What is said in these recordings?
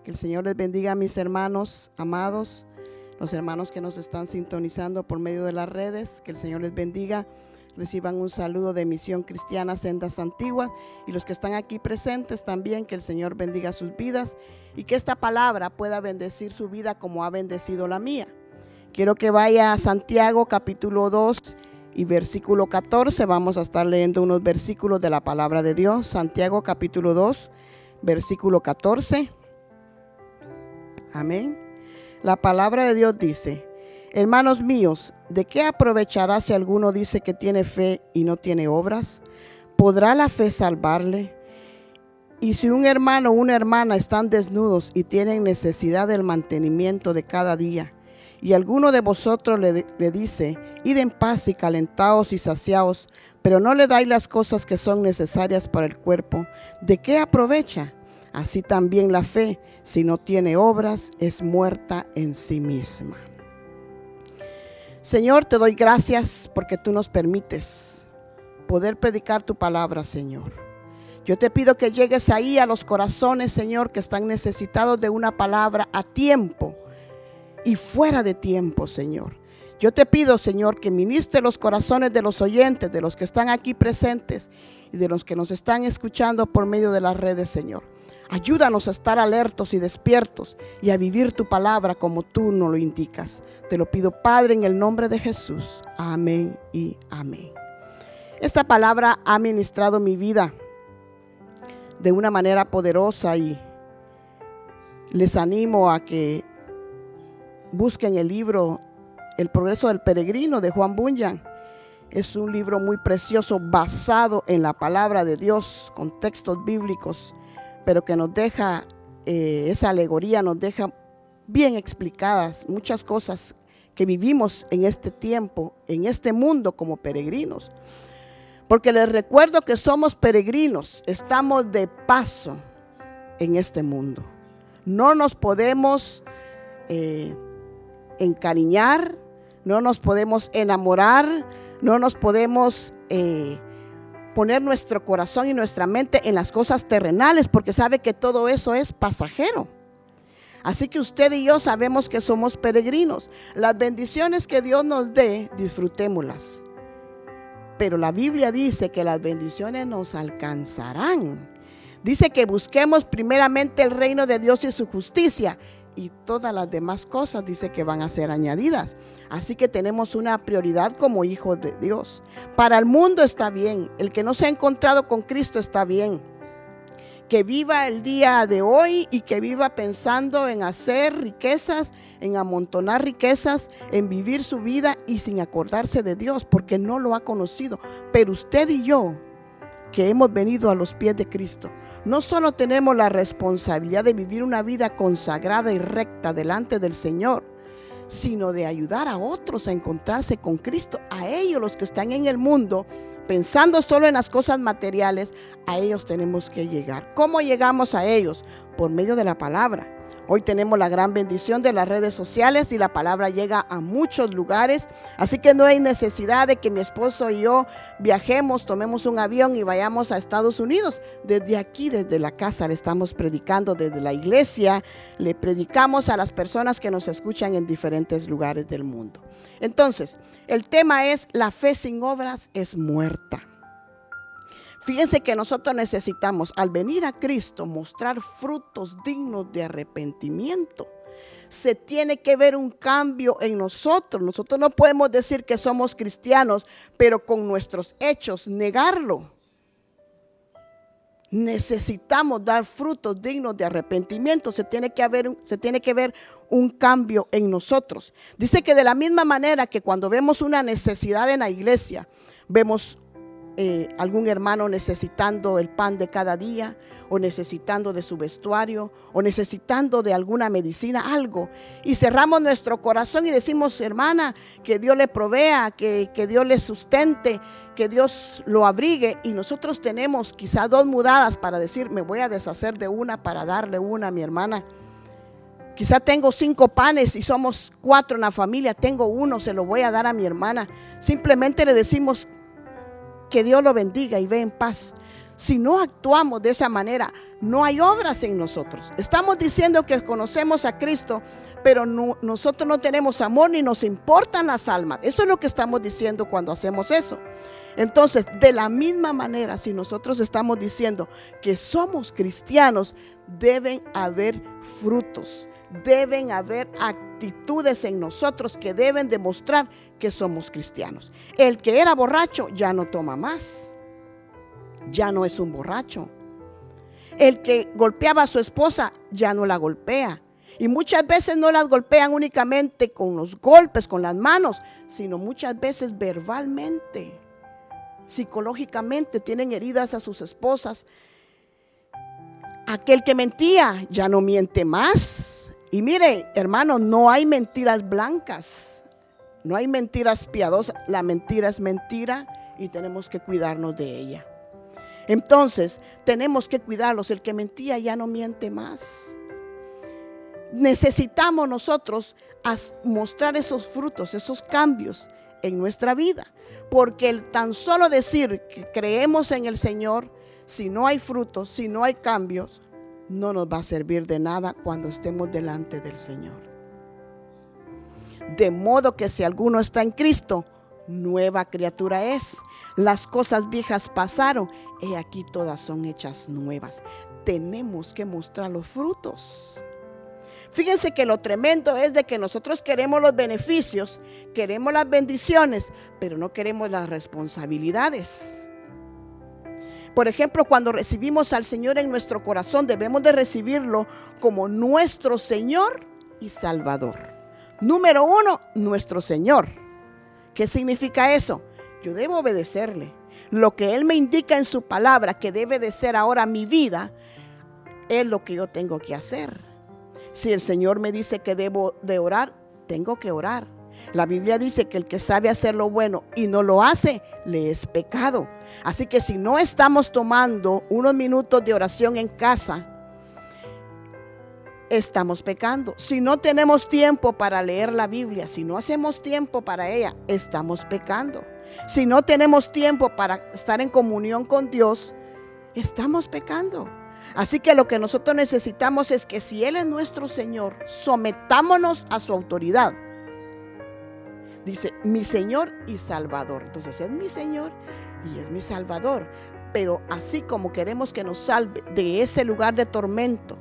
Que el Señor les bendiga a mis hermanos amados, los hermanos que nos están sintonizando por medio de las redes. Que el Señor les bendiga. Reciban un saludo de Misión Cristiana Sendas Antiguas, y los que están aquí presentes también, que el Señor bendiga sus vidas y que esta palabra pueda bendecir su vida como ha bendecido la mía. Quiero que vaya a Santiago capítulo 2 y versículo 14. Vamos a estar leyendo unos versículos de la palabra de Dios. Santiago capítulo 2, versículo 14. Amén. La palabra de Dios dice: hermanos míos, ¿de qué aprovechará si alguno dice que tiene fe y no tiene obras? ¿Podrá la fe salvarle? Y si un hermano o una hermana están desnudos y tienen necesidad del mantenimiento de cada día, y alguno de vosotros le dice: id en paz y calentaos y saciaos, pero no le dais las cosas que son necesarias para el cuerpo, ¿de qué aprovecha? Así también la fe, si no tiene obras, es muerta en sí misma. Señor, te doy gracias porque tú nos permites poder predicar tu palabra, Señor. Yo te pido que llegues ahí a los corazones, Señor, que están necesitados de una palabra a tiempo y fuera de tiempo, Señor. Yo te pido, Señor, que ministre los corazones de los oyentes, de los que están aquí presentes y de los que nos están escuchando por medio de las redes, Señor. Ayúdanos a estar alertos y despiertos y a vivir tu palabra como tú nos lo indicas. Te lo pido, Padre, en el nombre de Jesús. Amén y amén. Esta palabra ha ministrado mi vida de una manera poderosa y les animo a que busquen el libro El progreso del peregrino de Juan Bunyan. Es un libro muy precioso basado en la palabra de Dios, con textos bíblicos, pero que nos deja, esa alegoría nos deja bien explicadas muchas cosas que vivimos en este tiempo, en este mundo como peregrinos. Porque les recuerdo que somos peregrinos, estamos de paso en este mundo. No nos podemos encariñar, no nos podemos enamorar, no nos podemos poner nuestro corazón y nuestra mente en las cosas terrenales, porque sabe que todo eso es pasajero. Así que usted y yo sabemos que somos peregrinos. Las bendiciones que Dios nos dé, disfrutémoslas. Pero la Biblia dice que las bendiciones nos alcanzarán. Dice que busquemos primeramente el reino de Dios y su justicia, y todas las demás cosas dice que van a ser añadidas. Así que tenemos una prioridad como hijos de Dios. Para el mundo está bien, el que no se ha encontrado con Cristo está bien. Que viva el día de hoy y que viva pensando en hacer riquezas, en amontonar riquezas, en vivir su vida y sin acordarse de Dios, porque no lo ha conocido. Pero usted y yo, que hemos venido a los pies de Cristo, no solo tenemos la responsabilidad de vivir una vida consagrada y recta delante del Señor, sino de ayudar a otros a encontrarse con Cristo. A ellos, los que están en el mundo pensando solo en las cosas materiales, a ellos tenemos que llegar. ¿Cómo llegamos a ellos? Por medio de la palabra. Hoy tenemos la gran bendición de las redes sociales y la palabra llega a muchos lugares. Así que no hay necesidad de que mi esposo y yo viajemos, tomemos un avión y vayamos a Estados Unidos. Desde aquí, desde la casa, le estamos predicando, desde la iglesia, le predicamos a las personas que nos escuchan en diferentes lugares del mundo. Entonces, el tema es: la fe sin obras es muerta. Fíjense que nosotros necesitamos, al venir a Cristo, mostrar frutos dignos de arrepentimiento. Se tiene que ver un cambio en nosotros. Nosotros no podemos decir que somos cristianos, pero con nuestros hechos negarlo. Necesitamos dar frutos dignos de arrepentimiento. Se tiene que ver un cambio en nosotros. Dice que de la misma manera que cuando vemos una necesidad en la iglesia, vemos algún hermano necesitando el pan de cada día, o necesitando de su vestuario, o necesitando de alguna medicina, algo, y cerramos nuestro corazón y decimos: hermana, que Dios le provea, que Dios le sustente, que Dios lo abrigue. Y nosotros tenemos quizá 2 mudadas para decir: me voy a deshacer de una para darle una a mi hermana. Quizá tengo 5 panes y somos 4 en la familia, tengo 1, se lo voy a dar a mi hermana. Simplemente le decimos: que Dios lo bendiga y ve en paz. Si no actuamos de esa manera, no hay obras en nosotros. Estamos diciendo que conocemos a Cristo, pero nosotros no tenemos amor ni nos importan las almas. Eso es lo que estamos diciendo cuando hacemos eso. Entonces, de la misma manera, si nosotros estamos diciendo que somos cristianos, deben haber frutos, deben haber actitudes en nosotros que deben demostrar que somos cristianos. El que era borracho ya no toma más, ya no es un borracho. El que golpeaba a su esposa ya no la golpea. Y muchas veces no las golpean únicamente con los golpes, con las manos, sino muchas veces verbalmente, psicológicamente tienen heridas a sus esposas. Aquel que mentía ya no miente más. Y mire, hermano, no hay mentiras blancas, no hay mentiras piadosas. La mentira es mentira y tenemos que cuidarnos de ella. Entonces, tenemos que cuidarlos. El que mentía ya no miente más. Necesitamos nosotros mostrar esos frutos, esos cambios en nuestra vida. Porque el tan solo decir que creemos en el Señor, si no hay frutos, si no hay cambios, no nos va a servir de nada cuando estemos delante del Señor. De modo que si alguno está en Cristo, nueva criatura es. Las cosas viejas pasaron, he aquí todas son hechas nuevas. Tenemos que mostrar los frutos. Fíjense que lo tremendo es de que nosotros queremos los beneficios, queremos las bendiciones, pero no queremos las responsabilidades. Por ejemplo, cuando recibimos al Señor en nuestro corazón, debemos de recibirlo como nuestro Señor y Salvador. Número 1, nuestro Señor. ¿Qué significa eso? Yo debo obedecerle. Lo que Él me indica en su palabra que debe de ser ahora mi vida, es lo que yo tengo que hacer. Si el Señor me dice que debo de orar, tengo que orar. La Biblia dice que el que sabe hacer lo bueno y no lo hace, le es pecado. Así que si no estamos tomando unos minutos de oración en casa, estamos pecando. Si no tenemos tiempo para leer la Biblia, si no hacemos tiempo para ella, estamos pecando. Si no tenemos tiempo para estar en comunión con Dios, estamos pecando. Así que lo que nosotros necesitamos es que si Él es nuestro Señor, sometámonos a su autoridad. Dice, mi Señor y Salvador. Entonces es mi Señor y es mi Salvador. Pero así como queremos que nos salve de ese lugar de tormento,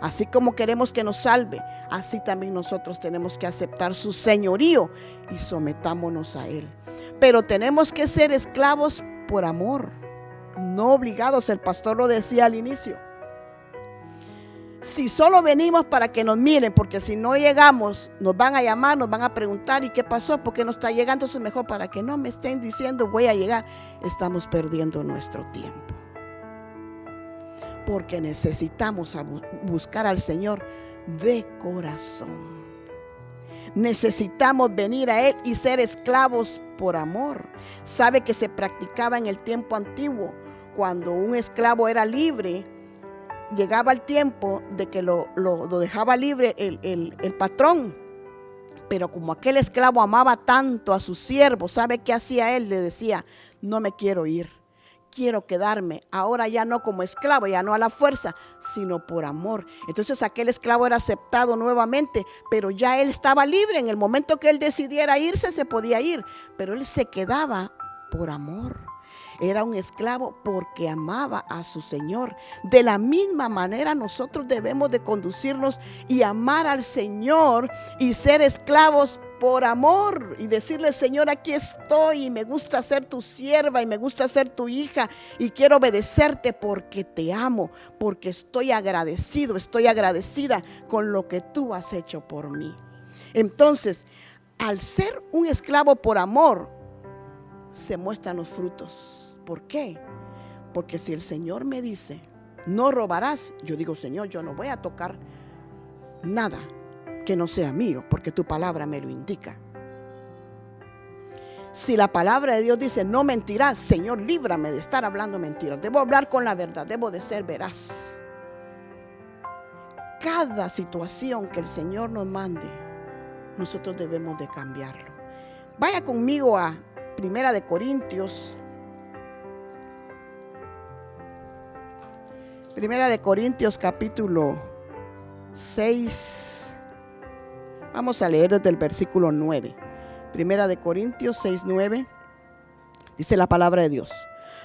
así como queremos que nos salve, así también nosotros tenemos que aceptar su señorío y sometámonos a Él. Pero tenemos que ser esclavos por amor, no obligados. El pastor lo decía al inicio. Si solo venimos para que nos miren, porque si no llegamos, nos van a llamar, nos van a preguntar, ¿y qué pasó? ¿Por qué no está llegando? Eso es mejor para que no me estén diciendo voy a llegar. Estamos perdiendo nuestro tiempo. Porque necesitamos buscar al Señor de corazón. Necesitamos venir a Él y ser esclavos por amor. Sabe que se practicaba en el tiempo antiguo, cuando un esclavo era libre. Llegaba el tiempo de que lo dejaba libre el patrón. Pero como aquel esclavo amaba tanto a su siervo, ¿sabe qué hacía él? Le decía, no me quiero ir, quiero quedarme. Ahora ya no como esclavo, ya no a la fuerza, sino por amor. Entonces aquel esclavo era aceptado nuevamente, pero ya él estaba libre. En el momento que él decidiera irse, se podía ir. Pero él se quedaba por amor. Era un esclavo porque amaba a su Señor. De la misma manera nosotros debemos de conducirnos y amar al Señor y ser esclavos por amor y decirle, Señor, aquí estoy y me gusta ser tu sierva y me gusta ser tu hija y quiero obedecerte porque te amo, porque estoy agradecido, estoy agradecida con lo que tú has hecho por mí. Entonces, al ser un esclavo por amor, se muestran los frutos. ¿Por qué? Porque si el Señor me dice, no robarás, yo digo, Señor, yo no voy a tocar nada que no sea mío, porque tu palabra me lo indica. Si la palabra de Dios dice, no mentirás, Señor, líbrame de estar hablando mentiras. Debo hablar con la verdad, debo de ser veraz. Cada situación que el Señor nos mande, nosotros debemos de cambiarlo. Vaya conmigo a 1 Corintios Primera de Corintios capítulo 6. Vamos a leer desde el versículo 9. Primera de Corintios 6:9. Dice la palabra de Dios: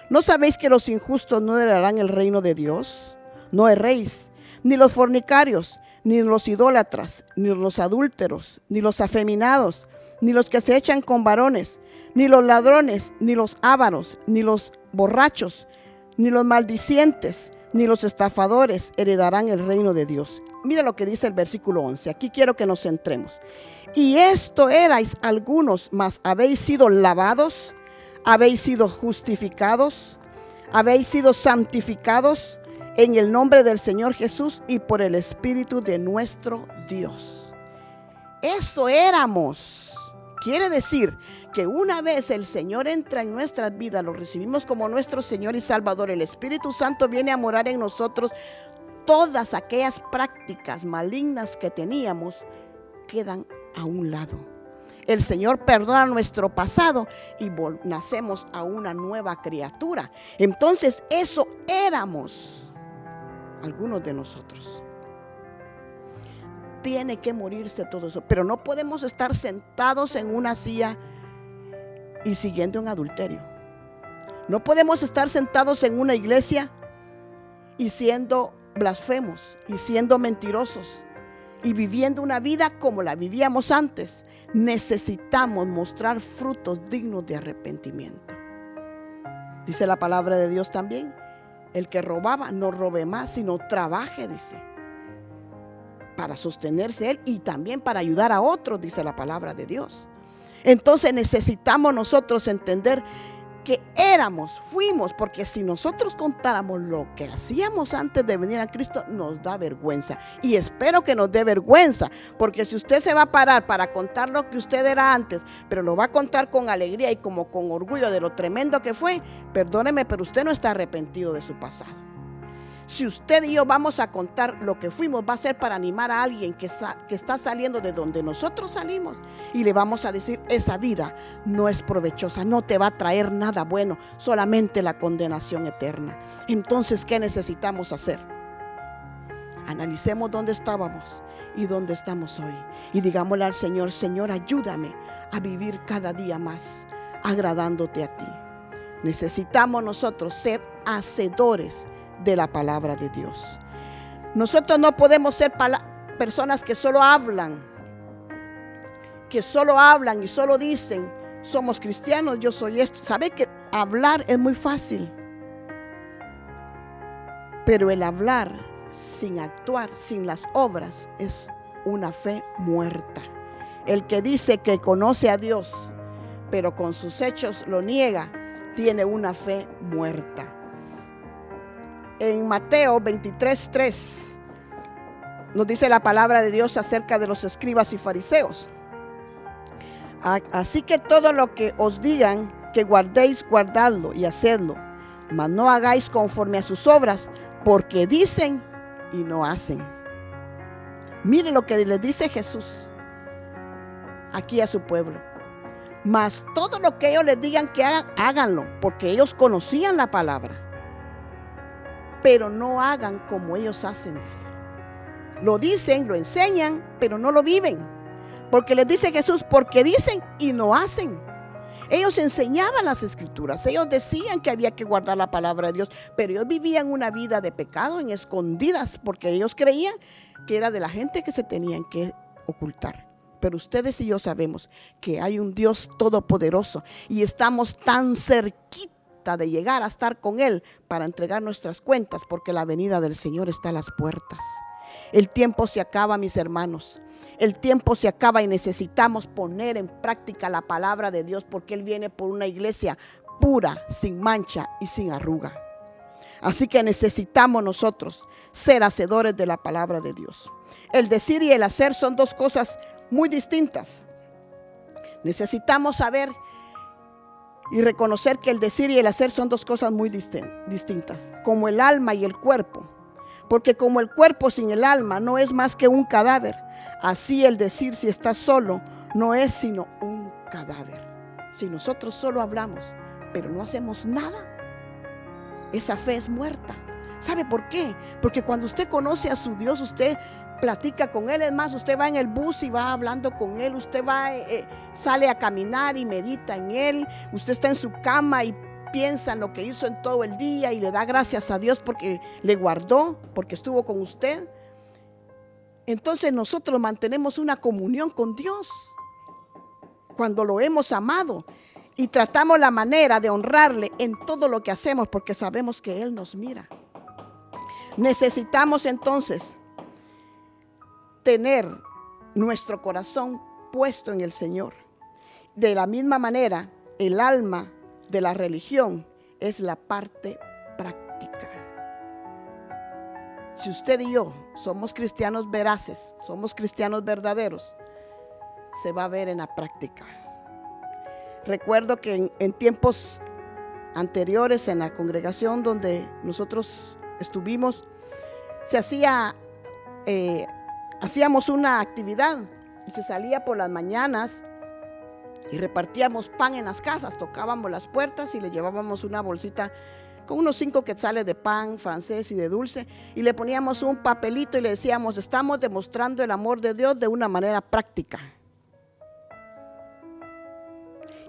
¿no sabéis que los injustos no heredarán el reino de Dios? No erréis, ni los fornicarios, ni los idólatras, ni los adúlteros, ni los afeminados, ni los que se echan con varones, ni los ladrones, ni los ávaros, ni los borrachos, ni los maldicientes, ni los estafadores heredarán el reino de Dios. Mira lo que dice el versículo 11. Aquí quiero que nos centremos. Y esto erais algunos, mas habéis sido lavados, habéis sido justificados, habéis sido santificados en el nombre del Señor Jesús y por el Espíritu de nuestro Dios. Eso éramos. Quiere decir que una vez el Señor entra en nuestras vidas, lo recibimos como nuestro Señor y Salvador, el Espíritu Santo viene a morar en nosotros. Todas aquellas prácticas malignas que teníamos quedan a un lado. El Señor perdona nuestro pasado y nacemos a una nueva criatura. Entonces eso éramos algunos de nosotros. Tiene que morirse todo eso, pero no podemos estar sentados en una silla y siguiendo un adulterio. No podemos estar sentados en una iglesia y siendo blasfemos y siendo mentirosos y viviendo una vida como la vivíamos antes. Necesitamos mostrar frutos dignos de arrepentimiento. Dice la palabra de Dios también: el que robaba no robe más, sino trabaje, dice, para sostenerse él y también para ayudar a otros, dice la palabra de Dios. Entonces necesitamos nosotros entender que fuimos, porque si nosotros contáramos lo que hacíamos antes de venir a Cristo, nos da vergüenza. Y espero que nos dé vergüenza, porque si usted se va a parar para contar lo que usted era antes, pero lo va a contar con alegría y como con orgullo de lo tremendo que fue, perdóneme, pero usted no está arrepentido de su pasado. Si usted y yo vamos a contar lo que fuimos, va a ser para animar a alguien que está saliendo de donde nosotros salimos, y le vamos a decir: esa vida no es provechosa, no te va a traer nada bueno, solamente la condenación eterna. Entonces, ¿qué necesitamos hacer? Analicemos dónde estábamos y dónde estamos hoy, y digámosle al Señor: Señor, ayúdame a vivir cada día más agradándote a ti. Necesitamos nosotros ser hacedores de la palabra de Dios. Nosotros no podemos ser personas que solo hablan y solo dicen: somos cristianos, yo soy esto. ¿Sabe que hablar es muy fácil? Pero el hablar sin actuar, sin las obras, es una fe muerta. El que dice que conoce a Dios, pero con sus hechos lo niega, tiene una fe muerta. En Mateo 23:3 nos dice la palabra de Dios acerca de los escribas y fariseos: así que todo lo que os digan que guardéis, guardadlo y hacedlo, mas no hagáis conforme a sus obras, porque dicen y no hacen. Miren lo que les dice Jesús aquí a su pueblo: mas todo lo que ellos les digan que hagan, háganlo, porque ellos conocían la palabra. Pero no hagan como ellos hacen, dice. Lo dicen, lo enseñan, pero no lo viven. Porque les dice Jesús: porque dicen y no hacen. Ellos enseñaban las escrituras, ellos decían que había que guardar la palabra de Dios, pero ellos vivían una vida de pecado en escondidas, porque ellos creían que era de la gente que se tenían que ocultar. Pero ustedes y yo sabemos que hay un Dios todopoderoso y estamos tan cerquita de llegar a estar con Él para entregar nuestras cuentas, porque la venida del Señor está a las puertas. El tiempo se acaba, mis hermanos. El tiempo se acaba y necesitamos poner en práctica la palabra de Dios, porque Él viene por una iglesia pura, sin mancha y sin arruga. Así que necesitamos nosotros ser hacedores de la palabra de Dios. El decir y el hacer son dos cosas muy distintas. Necesitamos saber y reconocer que el decir y el hacer son dos cosas muy distintas, como el alma y el cuerpo. Porque como el cuerpo sin el alma no es más que un cadáver, así el decir si está solo no es sino un cadáver. Si nosotros solo hablamos, pero no hacemos nada, esa fe es muerta. ¿Sabe por qué? Porque cuando usted conoce a su Dios, usted platica con Él. Es más, usted va en el bus y va hablando con Él. Usted va, sale a caminar y medita en Él. Usted está en su cama y piensa en lo que hizo en todo el día y le da gracias a Dios porque le guardó, porque estuvo con usted. Entonces nosotros mantenemos una comunión con Dios cuando lo hemos amado y tratamos la manera de honrarle en todo lo que hacemos porque sabemos que Él nos mira. Necesitamos entonces tener nuestro corazón puesto en el Señor. De la misma manera, el alma de la religión es la parte práctica. Si usted y yo somos cristianos veraces, somos cristianos verdaderos, se va a ver en la práctica. Recuerdo que en tiempos anteriores, en la congregación donde nosotros estuvimos, hacíamos una actividad y se salía por las mañanas y repartíamos pan en las casas, tocábamos las puertas y le llevábamos una bolsita con unos 5 quetzales de pan francés y de dulce, y le poníamos un papelito y le decíamos: estamos demostrando el amor de Dios de una manera práctica.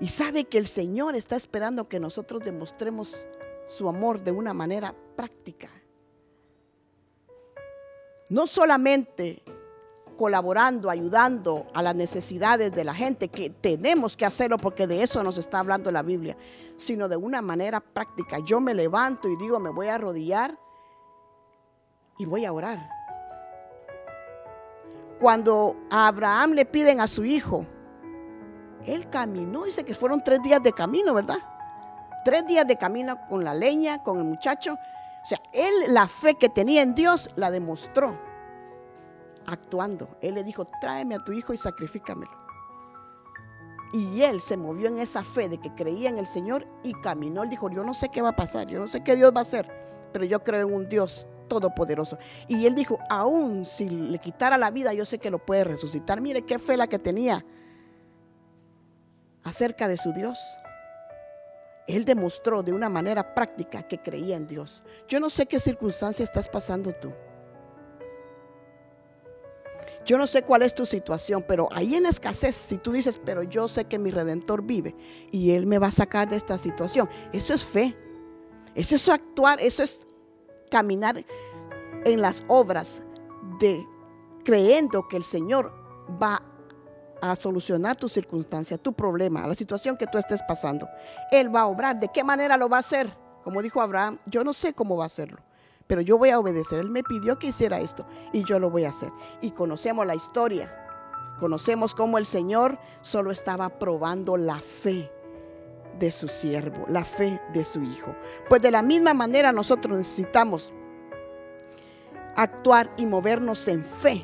Y sabe que el Señor está esperando que nosotros demostremos su amor de una manera práctica. No solamente colaborando, ayudando a las necesidades de la gente, que tenemos que hacerlo porque de eso nos está hablando la Biblia, sino de una manera práctica. Yo me levanto y digo: me voy a arrodillar y voy a orar. Cuando a Abraham le piden a su hijo, él caminó, dice que fueron 3 días de camino, ¿verdad? 3 días de camino con la leña, con el muchacho. O sea, él la fe que tenía en Dios la demostró actuando. Él le dijo: tráeme a tu hijo y sacrifícamelo. Y él se movió en esa fe de que creía en el Señor y caminó. Él dijo: yo no sé qué va a pasar, yo no sé qué Dios va a hacer, pero yo creo en un Dios todopoderoso. Y él dijo: aún si le quitara la vida, yo sé que lo puede resucitar. Mire qué fe la que tenía acerca de su Dios. Él demostró de una manera práctica que creía en Dios. Yo no sé qué circunstancia estás pasando tú. Yo no sé cuál es tu situación, pero ahí en la escasez, si tú dices: pero yo sé que mi Redentor vive y Él me va a sacar de esta situación. Eso es fe. Eso es actuar, eso es caminar en las obras de creyendo que el Señor va a solucionar tu circunstancia, tu problema, la situación que tú estés pasando. Él va a obrar. ¿De qué manera lo va a hacer? Como dijo Abraham: yo no sé cómo va a hacerlo, pero yo voy a obedecer. Él me pidió que hiciera esto y yo lo voy a hacer. Y conocemos la historia. Conocemos cómo el Señor solo estaba probando la fe de su siervo, la fe de su hijo. Pues de la misma manera nosotros necesitamos actuar y movernos en fe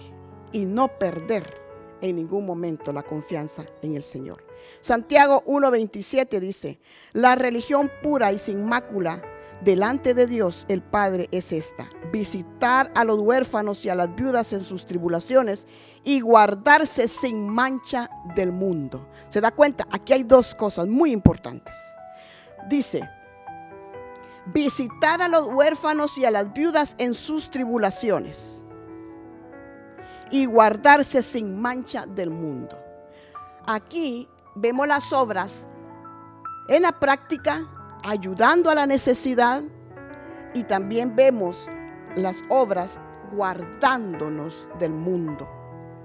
y no perder en ningún momento la confianza en el Señor. Santiago 1:27 dice: la religión pura y sin mácula delante de Dios el Padre es esta: visitar a los huérfanos y a las viudas en sus tribulaciones y guardarse sin mancha del mundo. ¿Se da cuenta? Aquí hay 2 cosas muy importantes. Dice: visitar a los huérfanos y a las viudas en sus tribulaciones y guardarse sin mancha del mundo. Aquí vemos las obras en la práctica, ayudando a la necesidad, y también vemos las obras guardándonos del mundo.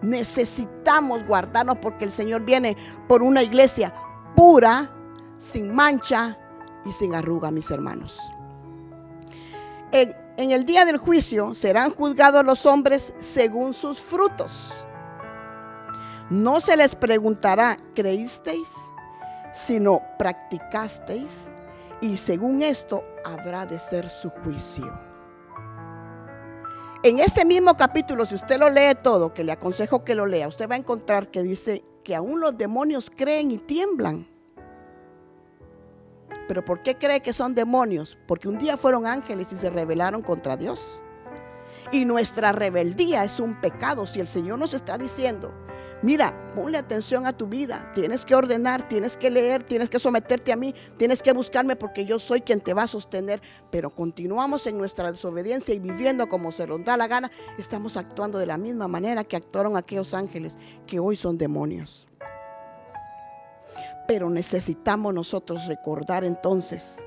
Necesitamos guardarnos porque el Señor viene por una iglesia pura, sin mancha y sin arruga, mis hermanos. En el día del juicio serán juzgados los hombres según sus frutos. No se les preguntará: ¿creísteis? Sino practicasteis, y según esto habrá de ser su juicio. En este mismo capítulo, si usted lo lee todo, que le aconsejo que lo lea, usted va a encontrar que dice que aún los demonios creen y tiemblan. ¿Pero por qué cree que son demonios? Porque un día fueron ángeles y se rebelaron contra Dios. Y nuestra rebeldía es un pecado. Si el Señor nos está diciendo: Mira, ponle atención a tu vida. Tienes que ordenar, tienes que leer, tienes que someterte a mí, tienes que buscarme porque yo soy quien te va a sostener. Pero continuamos en nuestra desobediencia y viviendo como se nos da la gana. Estamos actuando de la misma manera que actuaron aquellos ángeles que hoy son demonios. Pero necesitamos nosotros recordar entonces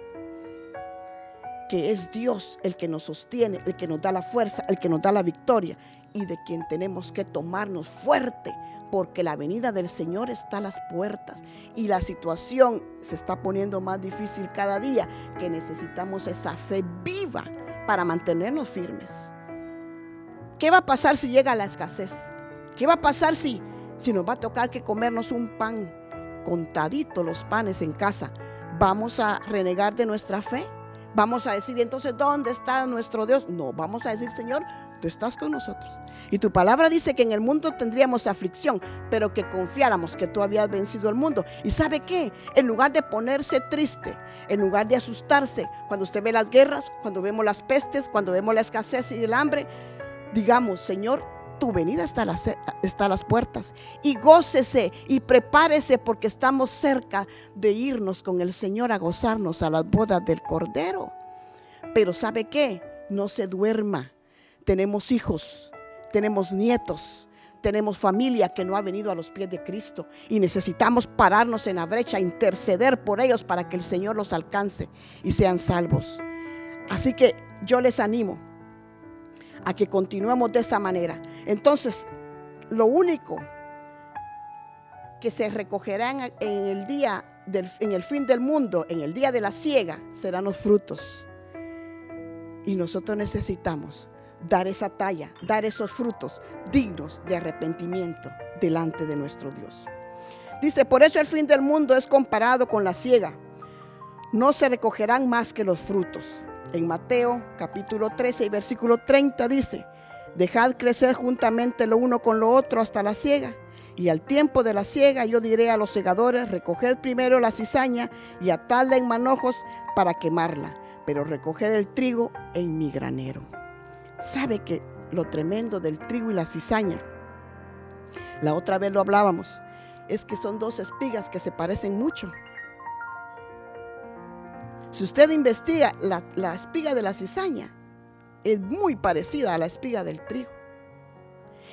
que es Dios el que nos sostiene, el que nos da la fuerza, el que nos da la victoria y de quien tenemos que tomarnos fuerte, porque la venida del Señor está a las puertas y la situación se está poniendo más difícil cada día, que necesitamos esa fe viva para mantenernos firmes. ¿Qué va a pasar si llega la escasez? ¿Qué va a pasar si nos va a tocar que comernos un pan, contadito los panes en casa? ¿Vamos a renegar de nuestra fe? ¿Vamos a decir, entonces, ¿dónde está nuestro Dios? No, vamos a decir, Señor, tú estás con nosotros. Y tu palabra dice que en el mundo tendríamos aflicción, pero que confiáramos que tú habías vencido el mundo. ¿Y sabe qué? En lugar de ponerse triste, en lugar de asustarse, cuando usted ve las guerras, cuando vemos las pestes, cuando vemos la escasez y el hambre, digamos, Señor, tu venida está a las puertas, y gócese y prepárese porque estamos cerca de irnos con el Señor a gozarnos a las bodas del Cordero. Pero ¿sabe qué? No se duerma. Tenemos hijos, tenemos nietos, tenemos familia que no ha venido a los pies de Cristo y necesitamos pararnos en la brecha, interceder por ellos para que el Señor los alcance y sean salvos. Así que yo les animo a que continuemos de esta manera. Entonces, lo único que se recogerá en el fin del mundo, en el día de la siega, serán los frutos. Y nosotros necesitamos dar esa talla, dar esos frutos dignos de arrepentimiento delante de nuestro Dios. Dice, por eso el fin del mundo es comparado con la siega. No se recogerán más que los frutos. En Mateo capítulo 13 y versículo 30 dice, dejad crecer juntamente lo uno con lo otro hasta la siega. Y al tiempo de la siega yo diré a los segadores, recoged primero la cizaña y atadla en manojos para quemarla, pero recoged el trigo en mi granero. ¿Sabe que lo tremendo del trigo y la cizaña? La otra vez lo hablábamos, es que son dos espigas que se parecen mucho. Si usted investiga, la espiga de la cizaña es muy parecida a la espiga del trigo.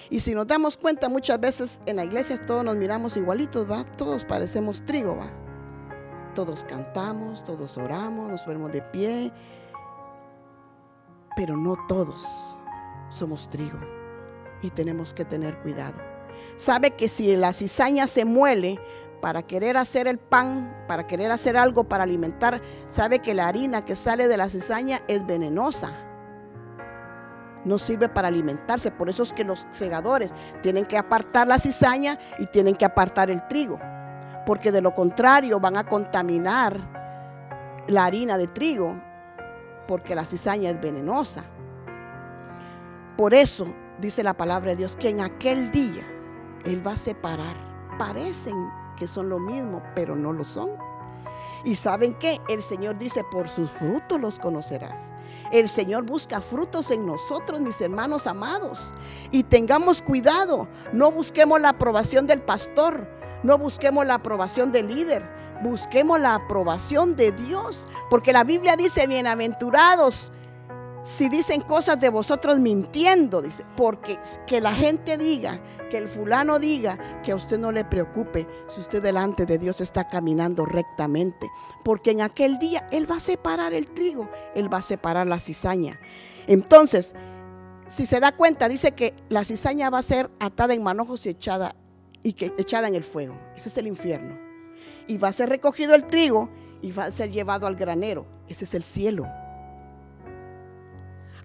Y si nos damos cuenta, muchas veces en la iglesia todos nos miramos igualitos, ¿va? Todos parecemos trigo, ¿va? Todos cantamos, todos oramos, nos ponemos de pie, pero no todos somos trigo y tenemos que tener cuidado. ¿Sabe que si la cizaña se muele para querer hacer el pan, para querer hacer algo para alimentar, sabe que la harina que sale de la cizaña es venenosa? No sirve para alimentarse. Por eso es que los segadores tienen que apartar la cizaña y tienen que apartar el trigo, porque de lo contrario van a contaminar la harina de trigo, porque la cizaña es venenosa. Por eso dice la palabra de Dios que en aquel día Él va a separar. Parecen que son lo mismo, pero no lo son. ¿Y saben qué? El Señor dice, por sus frutos los conocerás. El Señor busca frutos en nosotros, mis hermanos amados. Y tengamos cuidado, no busquemos la aprobación del pastor, no busquemos la aprobación del líder, busquemos la aprobación de Dios. Porque la Biblia dice, bienaventurados si dicen cosas de vosotros mintiendo, dice, porque que la gente diga, que el fulano diga, que a usted no le preocupe si usted delante de Dios está caminando rectamente, porque en aquel día Él va a separar el trigo, Él va a separar la cizaña. Entonces, si se da cuenta, dice que la cizaña va a ser atada en manojos y echada en el fuego. Ese es el infierno. Y va a ser recogido el trigo y va a ser llevado al granero. Ese es el cielo.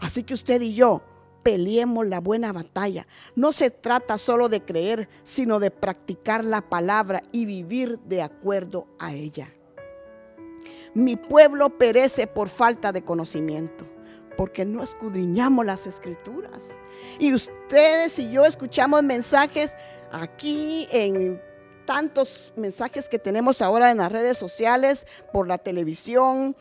Así que usted y yo peleemos la buena batalla. No se trata solo de creer, sino de practicar la palabra y vivir de acuerdo a ella. Mi pueblo perece por falta de conocimiento, porque no escudriñamos las escrituras. Y ustedes y yo escuchamos mensajes aquí en tantos mensajes que tenemos ahora en las redes sociales, por la televisión,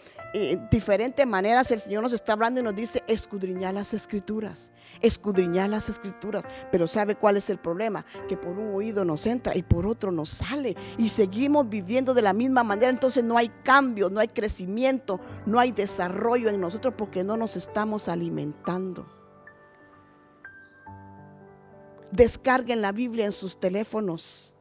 diferentes maneras el Señor nos está hablando y nos dice: escudriñad las escrituras, escudriñad las escrituras. Pero ¿sabe cuál es el problema? Que por un oído nos entra y por otro nos sale, y seguimos viviendo de la misma manera. Entonces no hay cambio, no hay crecimiento, no hay desarrollo en nosotros, porque no nos estamos alimentando. Descarguen la Biblia en sus teléfonos.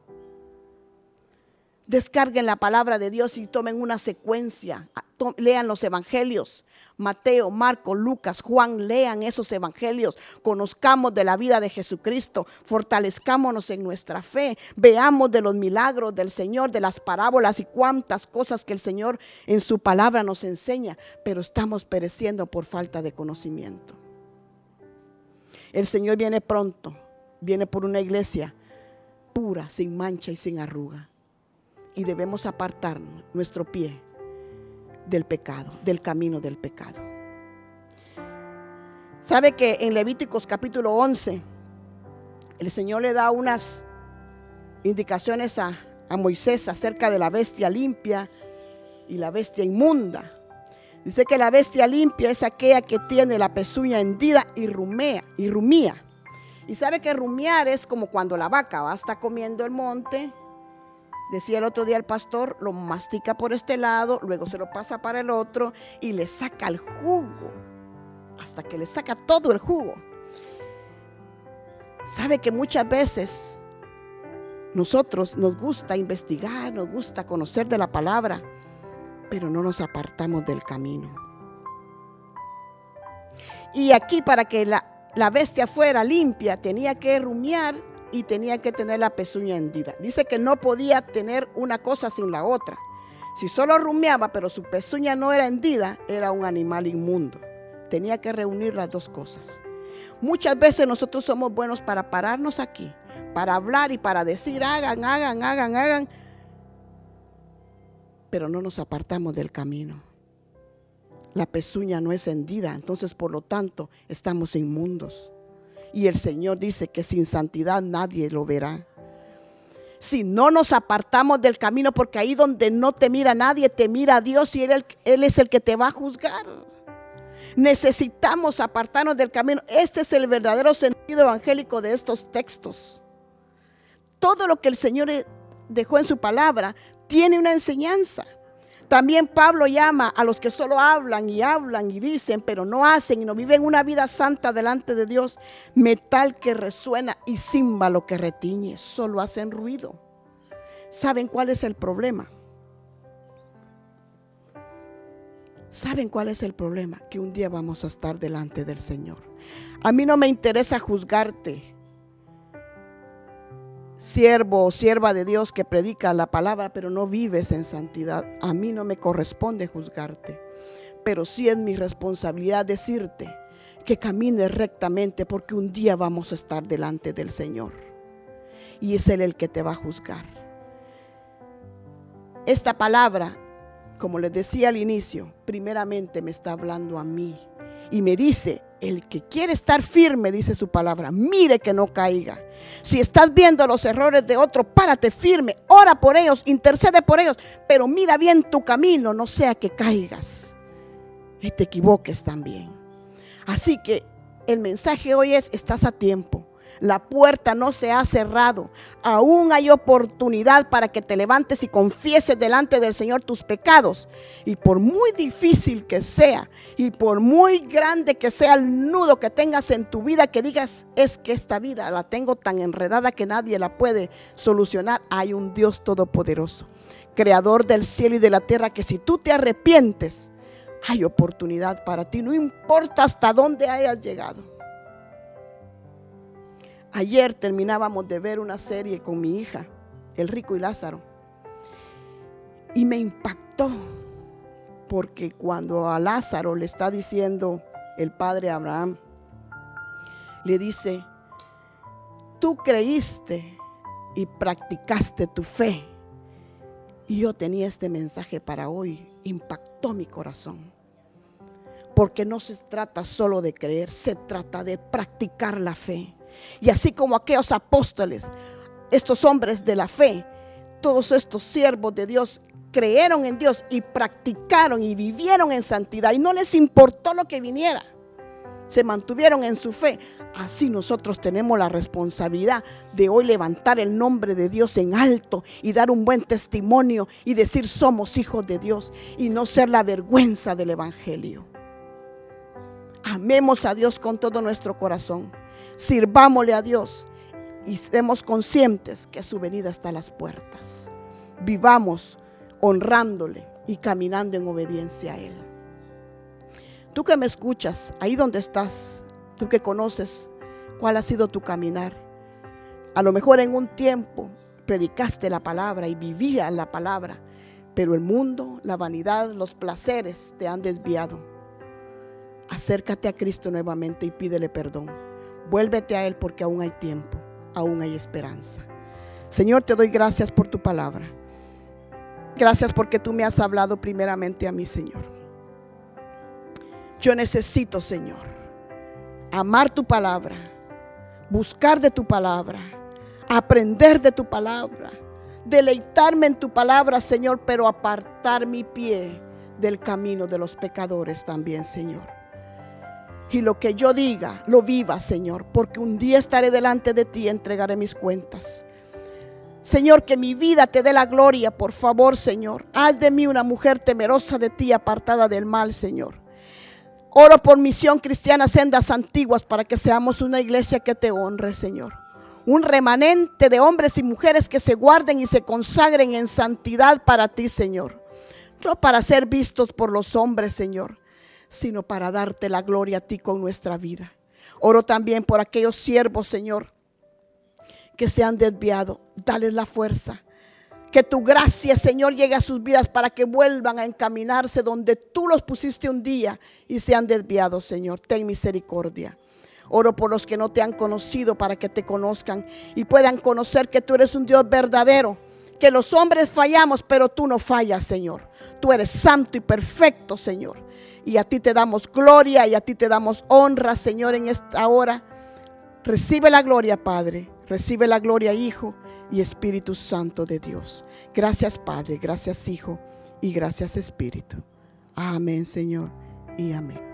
Descarguen la palabra de Dios y tomen una secuencia. Lean los evangelios: Mateo, Marcos, Lucas, Juan. Lean esos evangelios. Conozcamos de la vida de Jesucristo. Fortalezcámonos en nuestra fe. Veamos de los milagros del Señor, de las parábolas y cuántas cosas que el Señor en su palabra nos enseña. Pero estamos pereciendo por falta de conocimiento. El Señor viene pronto. Viene por una iglesia pura, sin mancha y sin arruga. Y debemos apartar nuestro pie del pecado, del camino del pecado. ¿Sabe que en Levíticos capítulo 11 el Señor le da unas indicaciones a Moisés acerca de la bestia limpia y la bestia inmunda? Dice que la bestia limpia es aquella que tiene la pezuña hendida y rumía. Y sabe que rumiar es como cuando la vaca está comiendo el monte. Decía el otro día el pastor, lo mastica por este lado, luego se lo pasa para el otro y le saca el jugo, hasta que le saca todo el jugo. Sabe que muchas veces nosotros nos gusta investigar, nos gusta conocer de la palabra, pero no nos apartamos del camino. Y aquí, para que la bestia fuera limpia, tenía que rumiar y tenía que tener la pezuña hendida. Dice que no podía tener una cosa sin la otra. Si solo rumiaba, pero su pezuña no era hendida, era un animal inmundo. Tenía que reunir las dos cosas. Muchas veces nosotros somos buenos para pararnos aquí, para hablar y para decir: hagan, pero no nos apartamos del camino. La pezuña no es hendida, entonces por lo tanto estamos inmundos. Y el Señor dice que sin santidad nadie lo verá. Si no nos apartamos del camino, porque ahí donde no te mira nadie, te mira Dios, y Él es el que te va a juzgar. Necesitamos apartarnos del camino. Este es el verdadero sentido evangélico de estos textos. Todo lo que el Señor dejó en su palabra tiene una enseñanza. También Pablo llama a los que solo hablan y dicen, pero no hacen y no viven una vida santa delante de Dios: metal que resuena y címbalo que retiñe. Solo hacen ruido. ¿Saben cuál es el problema? ¿Saben cuál es el problema? Que un día vamos a estar delante del Señor. A mí no me interesa juzgarte, siervo o sierva de Dios que predica la palabra pero no vives en santidad. A mí no me corresponde juzgarte, pero sí es mi responsabilidad decirte que camines rectamente, porque un día vamos a estar delante del Señor y es Él el que te va a juzgar. Esta palabra, como les decía al inicio, primeramente me está hablando a mí y me dice: el que quiere estar firme, dice su palabra, mire que no caiga. Si estás viendo los errores de otro, párate firme, ora por ellos, intercede por ellos, pero mira bien tu camino, no sea que caigas y te equivoques también. Así que el mensaje hoy es: estás a tiempo. La puerta no se ha cerrado. Aún hay oportunidad para que te levantes y confieses delante del Señor tus pecados. Y por muy difícil que sea, y por muy grande que sea el nudo que tengas en tu vida, que digas: es que esta vida la tengo tan enredada que nadie la puede solucionar. Hay un Dios todopoderoso, creador del cielo y de la tierra, que si tú te arrepientes, hay oportunidad para ti. No importa hasta dónde hayas llegado. Ayer terminábamos de ver una serie con mi hija, El Rico y Lázaro, y me impactó, porque cuando a Lázaro le está diciendo el padre Abraham, le dice: tú creíste y practicaste tu fe. Y yo tenía este mensaje para hoy. Impactó mi corazón, porque no se trata solo de creer, se trata de practicar la fe. Y así como aquellos apóstoles, estos hombres de la fe, todos estos siervos de Dios creyeron en Dios y practicaron y vivieron en santidad y no les importó lo que viniera, se mantuvieron en su fe. Así nosotros tenemos la responsabilidad de hoy levantar el nombre de Dios en alto y dar un buen testimonio y decir somos hijos de Dios y no ser la vergüenza del evangelio. Amemos a Dios con todo nuestro corazón, sirvámosle a Dios y estemos conscientes que su venida está a las puertas. Vivamos honrándole y caminando en obediencia a Él. Tú que me escuchas, ahí donde estás, tú que conoces cuál ha sido tu caminar. A lo mejor en un tiempo predicaste la palabra y vivías la palabra, pero el mundo, la vanidad, los placeres te han desviado. Acércate a Cristo nuevamente y pídele perdón. Vuélvete a Él porque aún hay tiempo, aún hay esperanza. Señor, te doy gracias por tu palabra. Gracias porque tú me has hablado primeramente a mí, Señor. Yo necesito, Señor, amar tu palabra, buscar de tu palabra, aprender de tu palabra, deleitarme en tu palabra, Señor, pero apartar mi pie del camino de los pecadores también, Señor. Y lo que yo diga, lo viva, Señor, porque un día estaré delante de ti y entregaré mis cuentas. Señor, que mi vida te dé la gloria, por favor, Señor. Haz de mí una mujer temerosa de ti, apartada del mal, Señor. Oro por Misión Cristiana Sendas Antiguas para que seamos una iglesia que te honre, Señor. Un remanente de hombres y mujeres que se guarden y se consagren en santidad para ti, Señor. No para ser vistos por los hombres, Señor, sino para darte la gloria a ti con nuestra vida. Oro también por aquellos siervos, Señor, que se han desviado. Dales la fuerza. Que tu gracia, Señor, llegue a sus vidas para que vuelvan a encaminarse donde tú los pusiste un día y se han desviado, Señor. Ten misericordia. Oro por los que no te han conocido para que te conozcan y puedan conocer que tú eres un Dios verdadero. Que los hombres fallamos, pero tú no fallas, Señor. Tú eres santo y perfecto, Señor. Y a ti te damos gloria y a ti te damos honra, Señor, en esta hora. Recibe la gloria, Padre. Recibe la gloria, Hijo y Espíritu Santo de Dios. Gracias, Padre. Gracias, Hijo. Y gracias, Espíritu. Amén, Señor. Y amén.